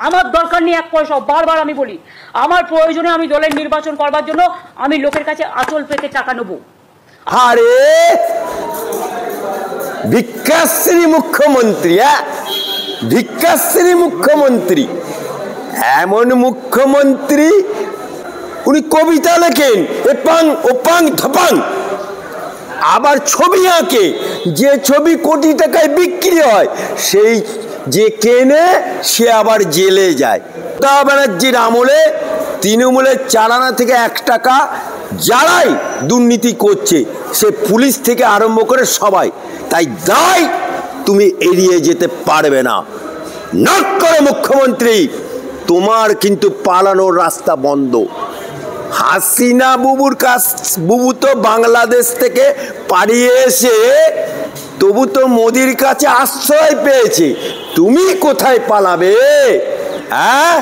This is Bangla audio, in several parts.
আমার দরকার নেই এক পয়সা। বারবার আমি বলি, আমার প্রয়োজনে আমি দলের নির্বাচন করবার জন্য আমি লোকের কাছে আঁচল পেতে টাকা নেব। আরে ভিক্ষাশ্রী মুখ্যমন্ত্রী, ভিক্ষাশ্রী মুখ্যমন্ত্রী, এমন মুখ্যমন্ত্রী উনি কবিতা লেখেন এপাং ওপাং ধপাং, আবার ছবি আঁকে, যে ছবি কোটি টাকায় বিক্রি হয় সেই যে কেনে সে আবার জেলে যায়। মমতা ব্যানার্জির আমলে তৃণমূলের চালানা থেকে 1 টাকা যারাই দুর্নীতি করছে সে পুলিশ থেকে আরম্ভ করে সবাই, তাই দায় তুমি এড়িয়ে যেতে পারবে না। নক করে মুখ্যমন্ত্রী, তোমার কিন্তু পালানোর রাস্তা বন্ধ। হাসিনা বুবু তো বাংলাদেশ থেকে পালিয়ে এসে তবু তো মোদির কাছে আশ্রয় পেয়েছে, তুমি কোথায় পালাবে? হ্যাঁ,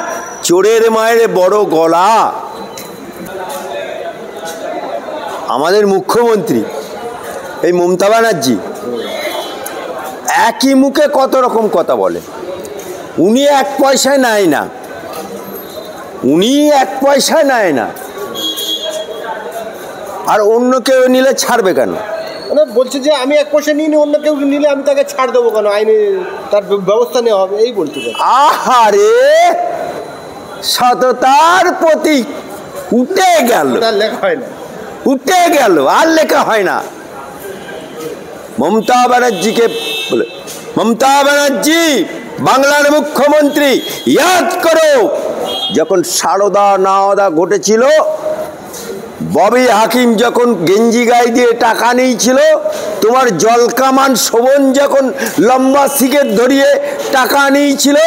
চোরের মায়ের বড় গলা। আমাদের মুখ্যমন্ত্রী এই মমতা ব্যানার্জি একই মুখে কত রকম কথা বলে। উনি 1 পয়সায় নেয় না, উনি 1 পয়সায় নেয় না, আর অন্য কেউ নিলে ছাড়বে কেন? বলছে যে আমি 1 পয়সা নিয়ে অন্য কেউ নিলে আমি তাকে ছাড় দেবো কেন, আইনে তার ব্যবস্থা নেওয়া হবে, এই বলতে পারে। আহারে, সততার প্রতীক উঠে গেল, লেখা হয় না, উঠে গেল, আর লেখা হয় না। মমতা ব্যানার্জিকে বলে, মমতা ব্যানার্জি বাংলার মুখ্যমন্ত্রী, ইয়াদ করো যখন সারদা নাওদা ঘটেছিল, ববি হাকিম যখন গেঞ্জি গায়ে দিয়ে টাকা নিয়েছিল, তোমার জলকামান শোভন যখন লম্বা সিগারেট ধরিয়ে টাকা নিয়েছিল,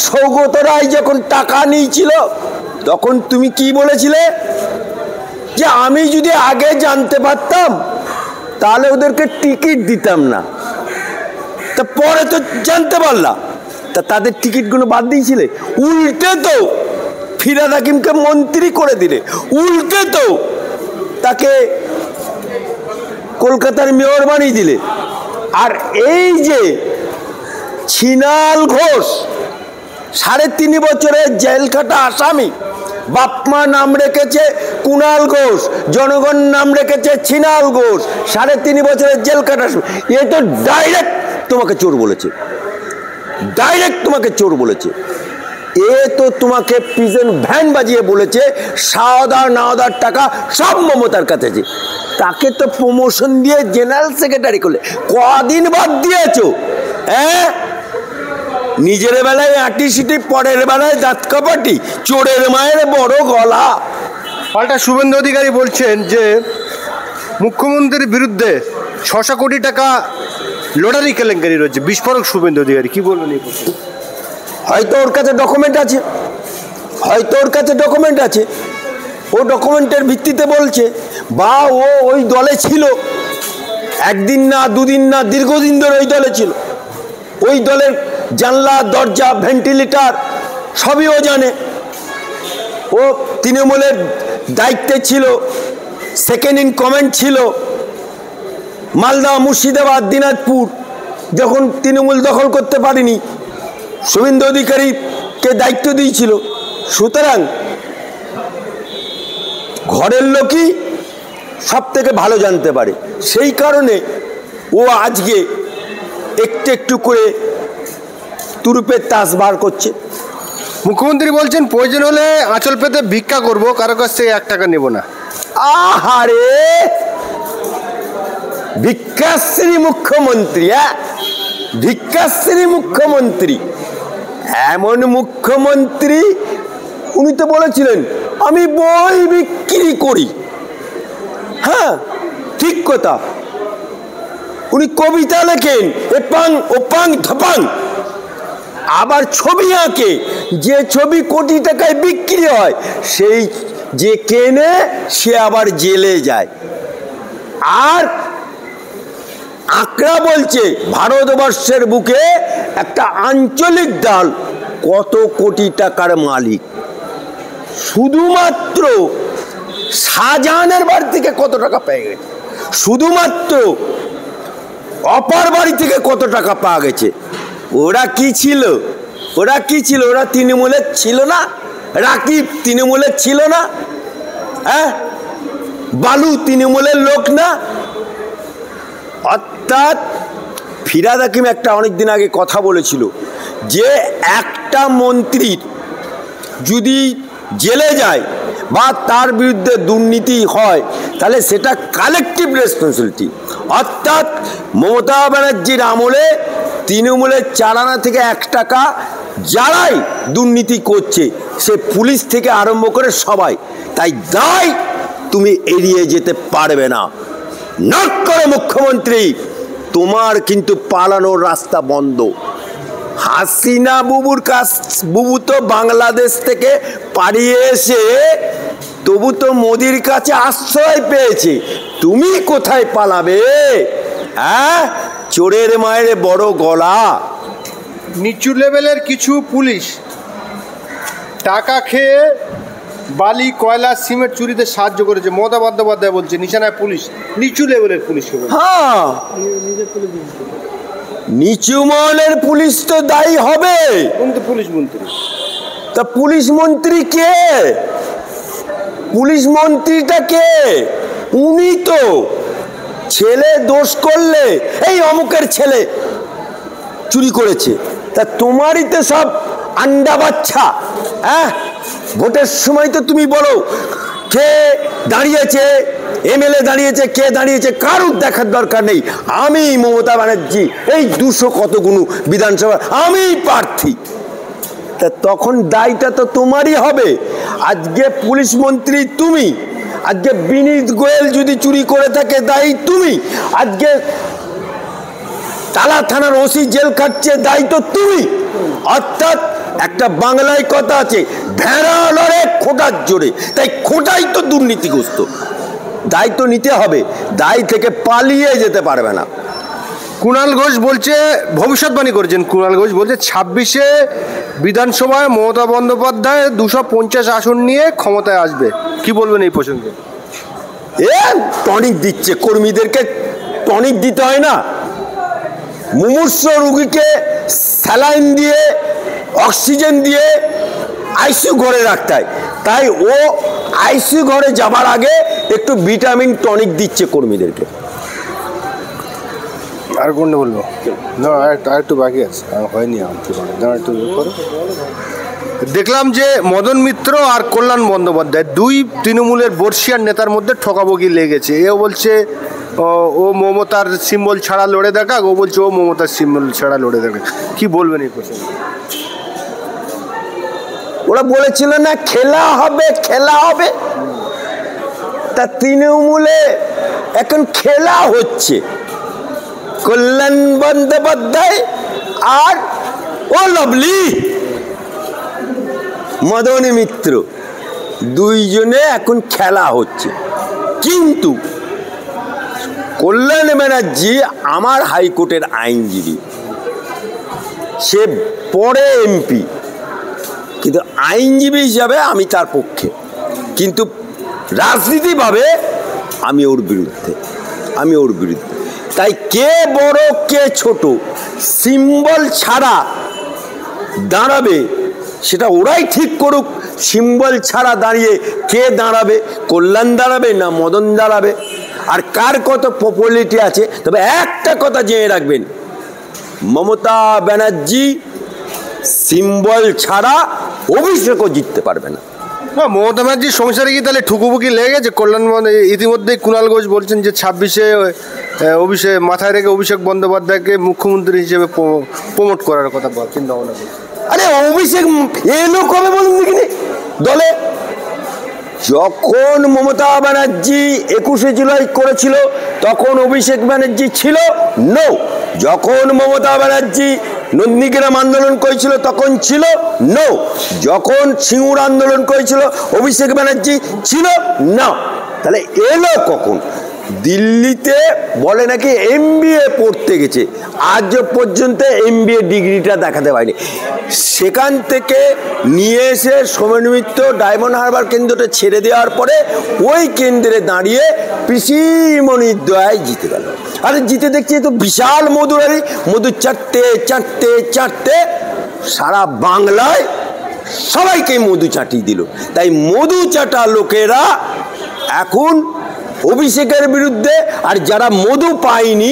সৌগত রায় যখন টাকা নিয়েছিল, তখন তুমি কি বলেছিলে? যে আমি যদি আগে জানতে পারতাম তাহলে ওদেরকে টিকিট দিতাম না। তা পরে তো জানতে পারলাম, তা তাদের টিকিটগুলো বাদ দিয়েছিলে। উল্টে তো ফিরহাদ হাকিমকে মন্ত্রী করে দিলে, উল্টে তো তাকে কলকাতার মেয়র বানিয়ে দিলে। আর এই যে ছিনাল ঘোষ 3.5 বছরের জেল খাটা আসামি, বাপমা নাম রেখেছে কুণাল ঘোষ, জনগণ নাম রেখেছে ছিনাল ঘোষ, 3.5 বছরের জেল কাটা আসামি, এ তো ডাইরেক্ট তোমাকে চোর বলেছে, ডাইরেক্ট তোমাকে চোর বলেছে। এ তো তোমাকে প্রিজন ভ্যান বাজিয়ে বলেছে সাওদা নাওদার টাকা সব মমতার কাছে। তাকে তো প্রমোশন দিয়ে জেনারেল সেক্রেটারি করলে, কদিন বাদ দিয়েছো? হ্যাঁ, নিজের বেলায় আঁটি সিটি, পরের বেলায় দাঁত কাপাটি, চোরের মায়ের বড় গলা। পাল্টা শুভেন্দু অধিকারী বলছেন যে মুখ্যমন্ত্রীর বিরুদ্ধে 600 কোটি টাকা লটারি কেলেঙ্কারি রয়েছে। বিস্ফোরক শুভেন্দু অধিকারী, কি বলবেন এই প্রশ্নে? হয়তো ওর কাছে ডকুমেন্ট আছে, হয়তো ওর কাছে ডকুমেন্ট আছে, ও ডকুমেন্টের ভিত্তিতে বলছে, বা ও ওই দলে ছিল, 1 দিন না 2 দিন না, দীর্ঘদিন ধরে ওই দলে ছিল। ওই দলের জানলা দরজা ভেন্টিলেটর সবই ও জানে। ও তৃণমূলের দায়িত্বে ছিল, সেকেন্ড ইন কমান্ড ছিল মালদা, মুর্শিদাবাদ, দিনাজপুর, যখন তৃণমূল দখল করতে পারেনি শুভেন্দু অধিকারীকে দায়িত্ব দিয়েছিল। সুতরাং ঘরের লোকই সব থেকে ভালো জানতে পারে, সেই কারণে ও আজকে একটু একটু করে তুরুপের তাস বার করছে। মুখ্যমন্ত্রী বলছেন প্রয়োজন হলে আঁচল পেতে ভিক্ষা করব, কারো কাছ থেকে 1 টাকা নেব না। আহারে, ভিক্ষাশ্রী মুখ্যমন্ত্রী, ভিক্ষাশ্রী মুখ্যমন্ত্রী, এমন মুখ্যমন্ত্রী উনি তো বলেছিলেন আমি বই বিক্রি করি। হ্যাঁ, ঠিক কথা। উনি কবিতা লেখেন এপাং ওপাং ধপাং, আবার ছবি আঁকে, যে ছবি কোটি টাকায় বিক্রি হয় সেই যে কেনে সে আবার জেলে যায়। আর আঁকড়া বলছে ভারতবর্ষের বুকে একটা আঞ্চলিক দল কত কোটি টাকার মালিক। শুধুমাত্র শাহজাহানের বাড়ি থেকে কত টাকা পেয়ে গেছে, শুধুমাত্র অপার বাড়ি থেকে কত টাকা পাওয়া গেছে। ওরা কি ছিল? ওরা কি ছিল? ওরা তৃণমূলের ছিল না? রাকিব তৃণমূলের ছিল না? হ্যাঁ, বালু তৃণমূলের লোক না? অর্থাৎ ফিরহাদ হাকিম একটা অনেকদিন আগে কথা বলেছিল যে একটা মন্ত্রীর যদি জেলে যায় বা তার বিরুদ্ধে দুর্নীতি হয় তাহলে সেটা কালেকটিভ রেসপন্সিবিলিটি। অর্থাৎ মমতা ব্যানার্জির আমলে তৃণমূলের চালানা থেকে 1 টাকা যারাই দুর্নীতি করছে, সে পুলিশ থেকে আরম্ভ করে সবাই, তাই দায় তুমি এড়িয়ে যেতে পারবে না। নক করে মুখ্যমন্ত্রী, তোমার কিন্তু পালানোর রাস্তা বন্ধ। হাসিনা বুবু তো বাংলাদেশ থেকে পালিয়ে এসে তবু তো মোদির কাছে আশ্রয় পেয়েছে, তুমি কোথায় পালাবে? হ্যাঁ, চোরের মায়ের বড় গলা। নিচু লেভেলের কিছু পুলিশ টাকা খেয়ে বালি, কয়লা, সিমেন্ট চুরিতে সাহায্য করেছে, মমতা বন্দ্যোপাধ্যায় বলছে নিশানায় পুলিশ, নিচু লেভেলের পুলিশ। হ্যাঁ, নিচু মহলের পুলিশ তো দায়ী হবে। কিন্তু পুলিশ মন্ত্রী, তা পুলিশ মন্ত্রী কে? পুলিশ মন্ত্রীটা কে? উনি তো ছেলে দোষ করলে এই অমুকের ছেলে চুরি করেছে, তা তোমারই তো সব আন্ডা বাচ্চা। হ্যাঁ, ভোটের সময় তো তুমি বলো কে দাঁড়িয়েছে, এমএলএ দাঁড়িয়েছে, কে দাঁড়িয়েছে কারুর দেখার দরকার নেই, আমি মমতা ব্যানার্জি এই 200 কতগুলো বিধানসভা আমি প্রার্থী। তা তখন দায়টা তো তোমারই হবে। আজকে পুলিশ মন্ত্রী তুমি, আজকে বিনীত গোয়েল যদি চুরি করে থাকে দায়ী তুমি, আজকে তালা থানার ওসি জেল খাটছে দায়ী তো তুমি। অর্থাৎ একটা বাংলায় কথা আছে, ভেড়া লড়ে খোঁটার জোরে, তাই খোঁটাই তো দুর্নীতিগ্রস্ত। দায় তো নিতে হবে, দায় থেকে পালিয়ে যেতে পারবে না। কুণাল ঘোষ বলছে, ভবিষ্যৎবাণী করেছেন কুণাল ঘোষ, বলছে 26-এ বিধানসভায় মমতা বন্দ্যোপাধ্যায় 250 আসন নিয়ে ক্ষমতায় আসবে। কি বলবেন এই প্রসঙ্গে? টনিক দিচ্ছে কর্মীদেরকে, টনিক দিতে হয় না? মুমূর্ষ রুগীকে স্যালাইন দিয়ে অক্সিজেন দিয়ে আইসিইউ ঘরে রাখতে হয়, তাই ও আইসিইউ ঘরে যাবার আগে একটু ভিটামিন টনিক দিচ্ছে কর্মীদেরকে। আর কোনটা বলবো না, আর একটু বাকি আছে, হয়নি একটু। দেখলাম যে মদন মিত্র আর কল্যাণ বন্দ্যোপাধ্যায় দুই তৃণমূলের বর্ষিয়ার নেতার মধ্যে ঠকাবকি লেগেছে। এও বলছে ও মমতার সিম্বল ছাড়া লড়ে দেখাক, ও বলছে ও মমতার সিম্বল ছাড়া লড়ে দেখাক। কি বলবেন এই প্রশ্নে? ওরা বলেছিল না খেলা হবে, খেলা হবে, তা তৃণমূলে এখন খেলা হচ্ছে। কল্যাণ বন্দ্যোপাধ্যায় আর ও লাভলি মদন মিত্র দুইজনে এখন খেলা হচ্ছে। কিন্তু কল্যাণ ব্যানার্জি আমার হাইকোর্টের আইনজীবী, সে পরে এমপি, কিন্তু আইনজীবী হিসাবে আমি তার পক্ষে, কিন্তু রাজনীতিভাবে আমি ওর বিরুদ্ধে। তাই কে বড় কে ছোট, সিম্বল ছাড়া দাঁড়াবে সেটা ওরাই ঠিক করুক। সিম্বল ছাড়া দাঁড়িয়ে কে দাঁড়াবে, কল্যাণ দাঁড়াবে না মদন দাঁড়াবে, আর কার কত পপুলারিটি আছে। তবে একটা কথা জেনে রাখবেন, মমতা ব্যানার্জি সিম্বল ছাড়া অভিষেকও জিততে পারবে না। মমতা ব্যানার্জির সংসারে কি তাহলে ঠুকুপুকি লেগে গেছে? কল্যাণ ইতিমধ্যেই কুণাল ঘোষ বলছেন যে 26-এ মাথায় রেখে অভিষেক বন্দ্যোপাধ্যায়কে মুখ্যমন্ত্রী হিসেবে প্রমোট করার কথা চিন্তা ভাবনা করছে। আরে অভিষেক এলো কবে বলুন দেখিনি দলে? যখন মমতা ব্যানার্জি 21শে জুলাই করেছিল তখন অভিষেক ব্যানার্জি ছিল নো। যখন মমতা ব্যানার্জি নন্দীগ্রাম আন্দোলন করেছিল তখন ছিল নো। যখন সিঙ্গুর আন্দোলন করেছিল অভিষেক ব্যানার্জি ছিল না। তাহলে এলো কখন? দিল্লিতে বলে নাকি MBA পড়তে গেছে, আজ পর্যন্ত MBA ডিগ্রিটা দেখাতে পারেনি। সেখান থেকে নিয়ে এসে সোমেন মিত্র ডায়মন্ড হারবার কেন্দ্রটা ছেড়ে দেওয়ার পরে ওই কেন্দ্রে দাঁড়িয়ে পিসিমণির দয়ায় জিতে গেল। আরে জিতে দেখছি তো বিশাল মধুরারি, মধু চাটতে চাটতে চাটতে সারা বাংলায় সবাইকে মধু চাটিয়ে দিল। তাই মধু চাটা লোকেরা এখন অভিষেকের বিরুদ্ধে, আর যারা মধু পায়নি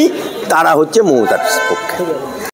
তারা হচ্ছে মমতার পক্ষে।